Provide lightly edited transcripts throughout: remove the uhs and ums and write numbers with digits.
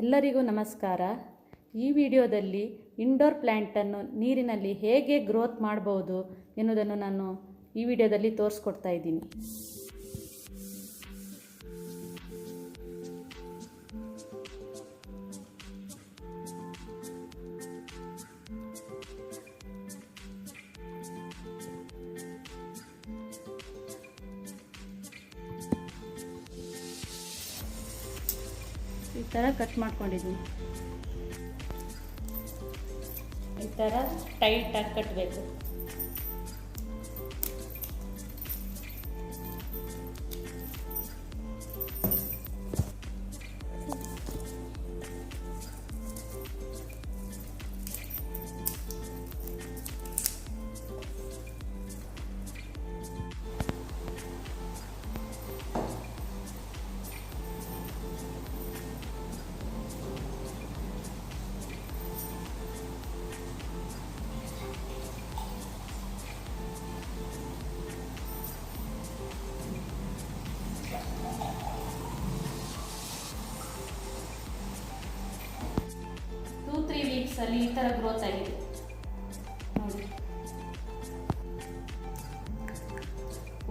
ಎಲ್ಲರಿಗೂ ನಮಸ್ಕಾರ. ಈ ವಿಡಿಯೋದಲ್ಲಿ ಇಂಡೋರ್ ಪ್ಲ್ಯಾಂಟನ್ನು ನೀರಿನಲ್ಲಿ ಹೇಗೆ ಗ್ರೋತ್ ಮಾಡ್ಬೋದು ಎನ್ನುವುದನ್ನು ನಾನು ಈ ವಿಡಿಯೋದಲ್ಲಿ ತೋರಿಸ್ಕೊಡ್ತಾ ಇದ್ದೀನಿ. ಈ ಥರ ಕಟ್ ಮಾಡ್ಕೊಂಡಿದ್ದೀನಿ. ಈ ಥರ ಟೈಟಾಗಿ ಕಟ್ಟಬೇಕು. ವೀಕ್ಸಲ್ಲಿ ಈ ಥರ ಗ್ರೋತ್ ಆಗಿದೆ ನೋಡಿ.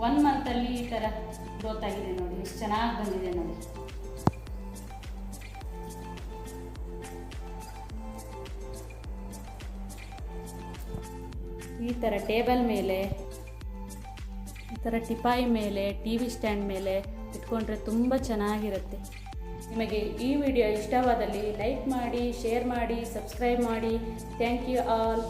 1 ಮಂತಲ್ಲಿ ಈ ಥರ ಗ್ರೋತ್ ಆಗಿದೆ ನೋಡಿ, ಎಷ್ಟು ಚೆನ್ನಾಗಿ ಬಂದಿದೆ ನೋಡಿ. ಈ ಥರ ಟೇಬಲ್ ಮೇಲೆ, ಈ ಥರ ಟಿಪಾಯಿ ಮೇಲೆ, TV ಸ್ಟ್ಯಾಂಡ್ ಮೇಲೆ ಇಟ್ಕೊಂಡ್ರೆ ತುಂಬ ಚೆನ್ನಾಗಿರುತ್ತೆ. ನಿಮಗೆ ಈ ವಿಡಿಯೋ ಇಷ್ಟವಾದಲ್ಲಿ ಲೈಕ್ ಮಾಡಿ, ಶೇರ್ ಮಾಡಿ, ಸಬ್ಸ್ಕ್ರೈಬ್ ಮಾಡಿ. Thank you all.